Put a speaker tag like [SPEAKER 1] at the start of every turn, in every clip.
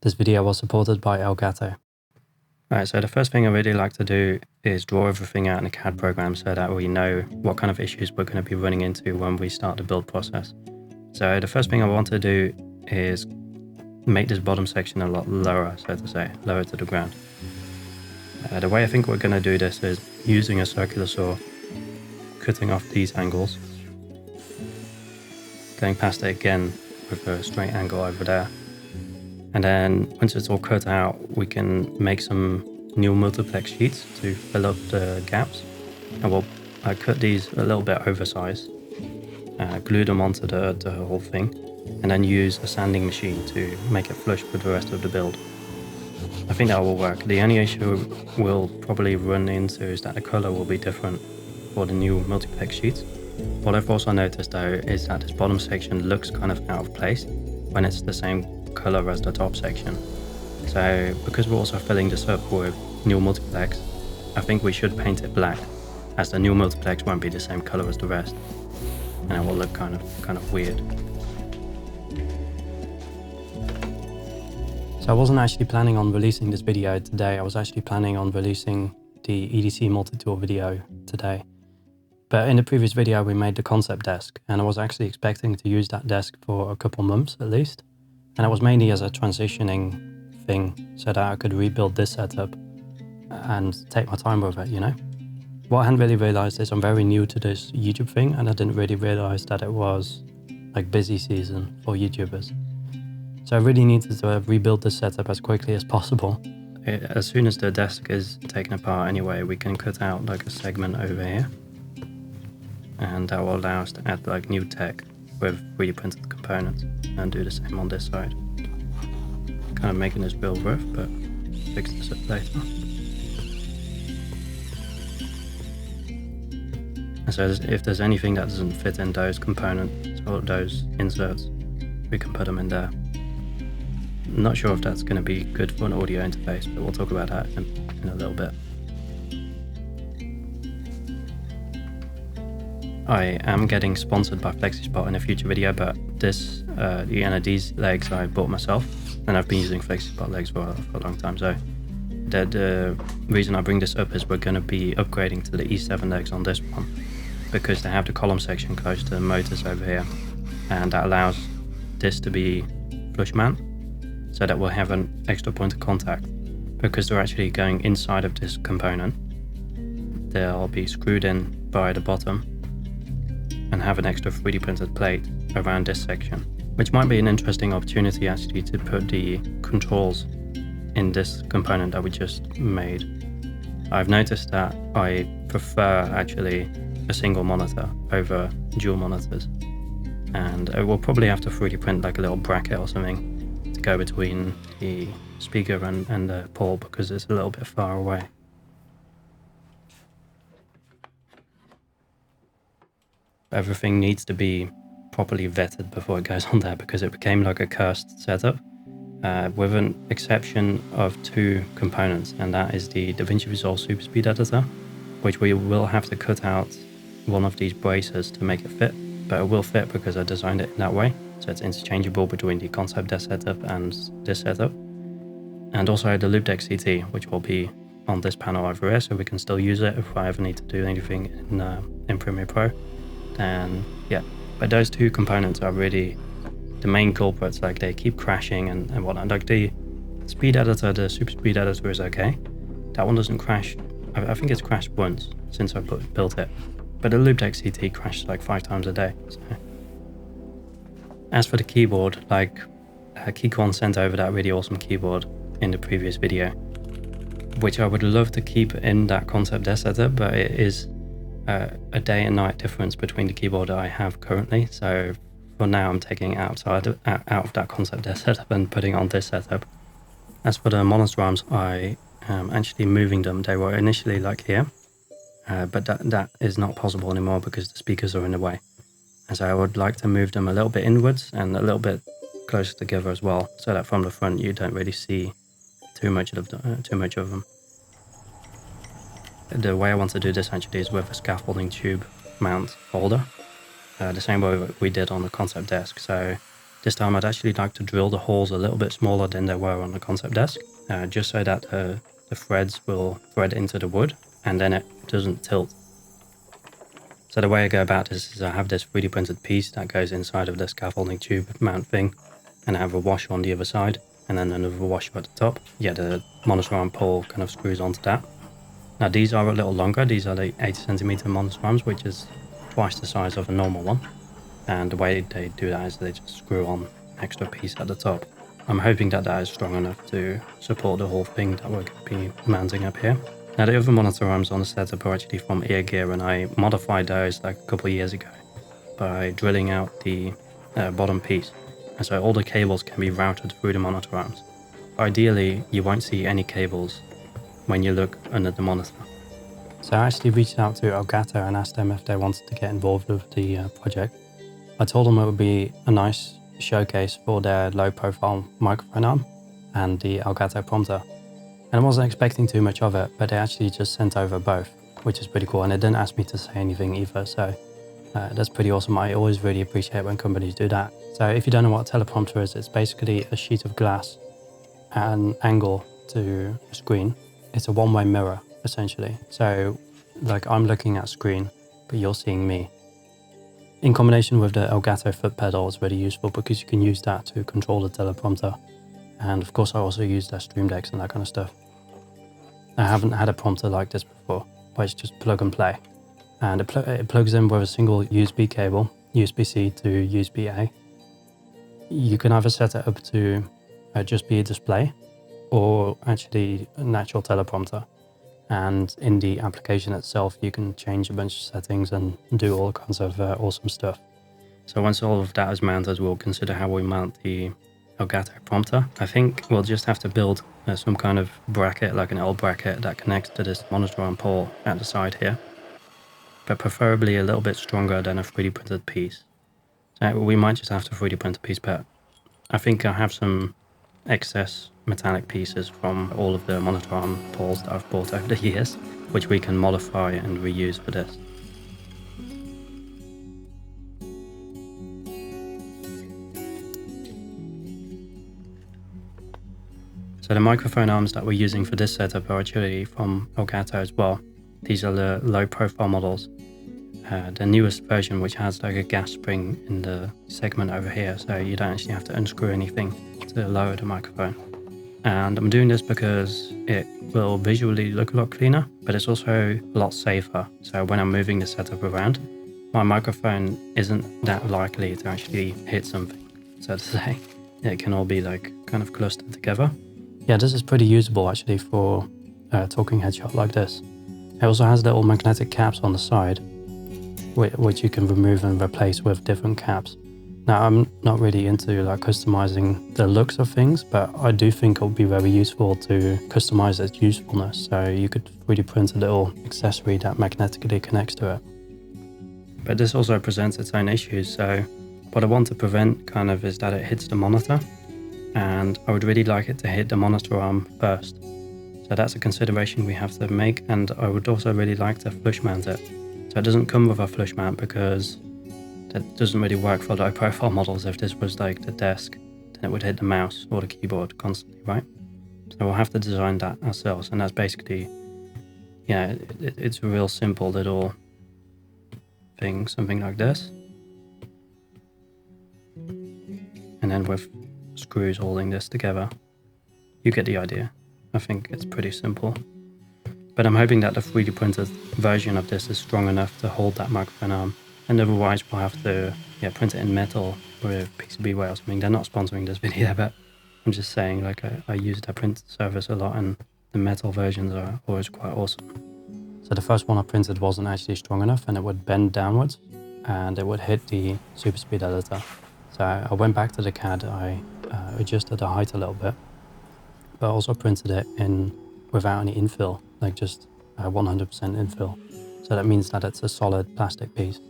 [SPEAKER 1] This video was supported by Elgato. Alright, so the first thing I really like to do is draw everything out in a CAD program so that we know what kind of issues we're going to be running into when we start the build process. So the first thing I want to do is make this bottom section a lot lower, so to say, lower to the ground. The way I think we're going to do this is using a circular saw, cutting off these angles, going past it again with a straight angle over there. And then once it's all cut out, we can make some new multiplex sheets to fill up the gaps. And we'll cut these a little bit oversized, glue them onto the whole thing, and then use a sanding machine to make it flush with the rest of the build. I think that will work. The only issue we'll probably run into is that the color will be different for the new multiplex sheets. What I've also noticed though is that this bottom section looks kind of out of place when it's the same color as the top section. So because we're also filling this up with new multiplex, I think we should paint it black, as the new multiplex won't be the same color as the rest, and it will look kind of weird. So I wasn't actually planning on releasing this video today. I was actually planning on releasing the EDC multi-tool video today. But in the previous video we made the concept desk, and I was actually expecting to use that desk for a couple months at least. And it was mainly as a transitioning thing so that I could rebuild this setup and take my time with it, you know? What I hadn't really realized is I'm very new to this YouTube thing, and I didn't really realize that it was like busy season for YouTubers. So I really needed to rebuild this setup as quickly as possible. As soon as the desk is taken apart anyway, we can cut out like a segment over here. And that will allow us to add like new tech with 3D printed components and do the same on this side. Kind of making this build rough, but fix this up later. And so if there's anything that doesn't fit in those components or those inserts, we can put them in there. I'm not sure if that's going to be good for an audio interface, but we'll talk about that in a little bit. I am getting sponsored by Flexi Spot in a future video, but these legs I bought myself, and I've been using Flexi Spot legs for a long time. So the reason I bring this up is we're going to be upgrading to the E7 legs on this one, because they have the column section close to the motors over here, and that allows this to be flush mount, so that we'll have an extra point of contact. Because they're actually going inside of this component, they'll be screwed in by the bottom and have an extra 3D printed plate around this section, which might be an interesting opportunity actually to put the controls in this component that we just made. I've noticed that I prefer actually a single monitor over dual monitors, and I will probably have to 3D print like a little bracket or something to go between the speaker and the port, because it's a little bit far away. Everything needs to be properly vetted before it goes on there, because it became like a cursed setup, with an exception of two components, and that is the DaVinci Resolve Super Speed Editor, which we will have to cut out one of these braces to make it fit, but it will fit because I designed it in that way, so it's interchangeable between the concept desk setup and this setup. And also the loop deck CT, which will be on this panel over here, so we can still use it if I ever need to do anything in Premiere Pro. And yeah, but those two components are really the main culprits. Like, they keep crashing and whatnot. Like the speed editor, the super speed editor is okay. That one doesn't crash. I think it's crashed once since I built it, but the loop deck CT crashes like 5 times a day. So. As for the keyboard, like Keyquan sent over that really awesome keyboard in the previous video, which I would love to keep in that concept desk setup, but it is a day and night difference between the keyboard that I have currently. So for now I'm taking it out of that concept desk setup and putting it on this setup. As for the monograms, I am actually moving them. They were initially like here, but that is not possible anymore because the speakers are in the way. And so I would like to move them a little bit inwards and a little bit closer together as well, so that from the front you don't really see too much of them. The way I want to do this actually is with a scaffolding tube mount holder, the same way we did on the concept desk. So This time I'd actually like to drill the holes a little bit smaller than they were on the concept desk, just so that the threads will thread into the wood and then it doesn't tilt. So the way I go about this is I have this 3D printed piece that goes inside of the scaffolding tube mount thing, and I have a washer on the other side and then another washer at the top. Yeah, the monogram pole kind of screws onto that. Now these are a little longer. These are the 80cm monograms, which is twice the size of a normal one. And the way they do that is they just screw on an extra piece at the top. I'm hoping that that is strong enough to support the whole thing that we're going to be mounting up here. Now the other monitor arms on the setup are actually from Ear Gear, and I modified those like a couple of years ago by drilling out the bottom piece. And so all the cables can be routed through the monitor arms. Ideally, you won't see any cables when you look under the monitor. So I actually reached out to Elgato and asked them if they wanted to get involved with the project. I told them it would be a nice showcase for their low profile microphone arm and the Elgato prompter. And I wasn't expecting too much of it, but they actually just sent over both, which is pretty cool. And they didn't ask me to say anything either, so that's pretty awesome. I always really appreciate when companies do that. So if you don't know what a teleprompter is, it's basically a sheet of glass at an angle to a screen. It's a one-way mirror, essentially. So like I'm looking at a screen, but you're seeing me. In combination with the Elgato foot pedal, it's really useful because you can use that to control the teleprompter. And of course I also use their stream decks and that kind of stuff. I haven't had a prompter like this before, where it's just plug and play. And it plugs in with a single USB cable, USB-C to USB-A. You can either set it up to just be a display or actually a natural teleprompter. And in the application itself, you can change a bunch of settings and do all kinds of awesome stuff. So once all of that is mounted, we'll consider how we mount the Elgato prompter. I think we'll just have to build some kind of bracket, like an L bracket that connects to this monitor arm pole at the side here, but preferably a little bit stronger than a 3D printed piece. So we might just have to 3D print a piece, but I think I have some excess metallic pieces from all of the monitor arm poles that I've bought over the years, which we can modify and reuse for this. So the microphone arms that we're using for this setup are actually from Elgato as well. These are the low profile models. The newest version, which has like a gas spring in the segment over here, so you don't actually have to unscrew anything to lower the microphone. And I'm doing this because it will visually look a lot cleaner, but it's also a lot safer. So when I'm moving the setup around, my microphone isn't that likely to actually hit something, so to say. It can all be like kind of clustered together. Yeah, this is pretty usable actually for a talking headshot like this. It also has little magnetic caps on the side, which you can remove and replace with different caps. Now, I'm not really into like customizing the looks of things, but I do think it would be very useful to customize its usefulness. So you could 3D print a little accessory that magnetically connects to it. But this also presents its own issues. So what I want to prevent kind of is that it hits the monitor, and I would really like it to hit the monitor arm first. So that's a consideration we have to make, and I would also really like to flush mount it. So it doesn't come with a flush mount because that doesn't really work for low profile models. If this was like the desk, then it would hit the mouse or the keyboard constantly, right? So we'll have to design that ourselves, and that's basically, yeah, it's a real simple little thing, something like this. And then with screws holding this together, you get the idea. I think it's pretty simple. But I'm hoping that the 3D printed version of this is strong enough to hold that microphone arm. And otherwise we'll have to print it in metal with PCB way or something. They're not sponsoring this video, but I'm just saying, like, I use their print service a lot, and the metal versions are always quite awesome. So the first one I printed wasn't actually strong enough, and it would bend downwards and it would hit the super speed editor. So I went back to the CAD, I adjusted the height a little bit, but also printed it in without any infill, like just 100% infill. So that means that it's a solid plastic piece.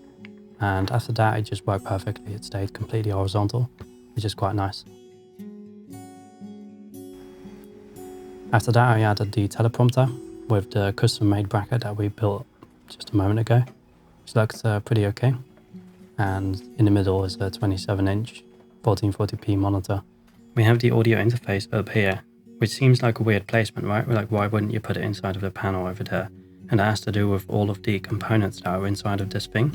[SPEAKER 1] And after that, it just worked perfectly. It stayed completely horizontal, which is quite nice. After that, I added the teleprompter with the custom-made bracket that we built just a moment ago, which looks pretty okay. And in the middle is a 27-inch 1440p monitor. We have the audio interface up here, which seems like a weird placement, right? Like, why wouldn't you put it inside of the panel over there? And that has to do with all of the components that are inside of this thing,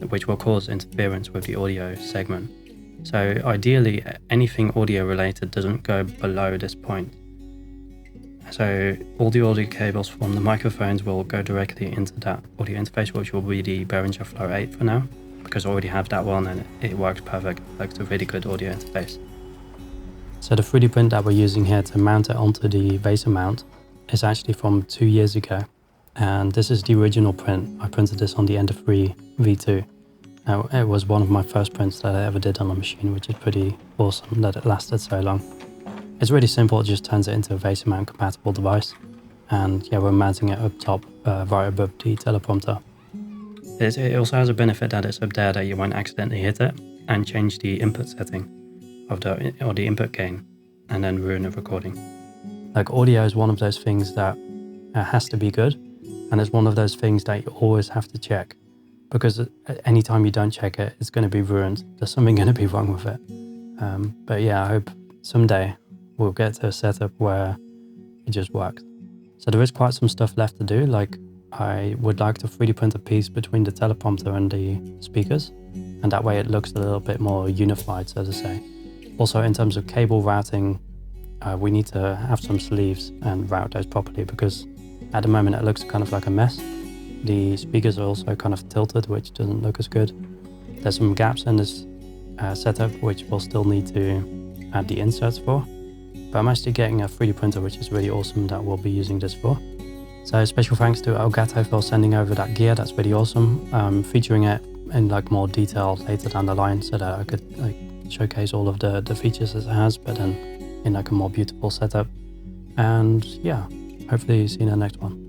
[SPEAKER 1] which will cause interference with the audio segment. So ideally, anything audio related doesn't go below this point. So all the audio cables from the microphones will go directly into that audio interface, which will be the Behringer Flow 8 for now, because I already have that one and it works perfect. Like, it's a really good audio interface. So the 3D print that we're using here to mount it onto the VESA mount is actually from 2 years ago. And this is the original print. I printed this on the Ender 3 V2. It was one of my first prints that I ever did on a machine, which is pretty awesome that it lasted so long. It's really simple, it just turns it into a VESA mount compatible device. And yeah, we're mounting it up top, right above the teleprompter. It also has a benefit that it's up there that you won't accidentally hit it and change the input setting of the input gain and then ruin the recording. Like, audio is one of those things that has to be good, and it's one of those things that you always have to check, because anytime you don't check it, it's going to be ruined. There's something going to be wrong with it. But yeah, I hope someday we'll get to a setup where it just works. So there is quite some stuff left to do. Like, I would like to 3D print a piece between the teleprompter and the speakers, and that way it looks a little bit more unified, so to say. Also, in terms of cable routing, we need to have some sleeves and route those properly, because at the moment it looks kind of like a mess. The speakers are also kind of tilted, which doesn't look as good. There's some gaps in this setup which we'll still need to add the inserts for. But I'm actually getting a 3D printer, which is really awesome, that we'll be using this for. So special thanks to Elgato for sending over that gear. That's really awesome. Featuring it in like more detail later down the line, so that I could like showcase all of the features that it has, but then in like a more beautiful setup. And yeah, hopefully see you in the next one.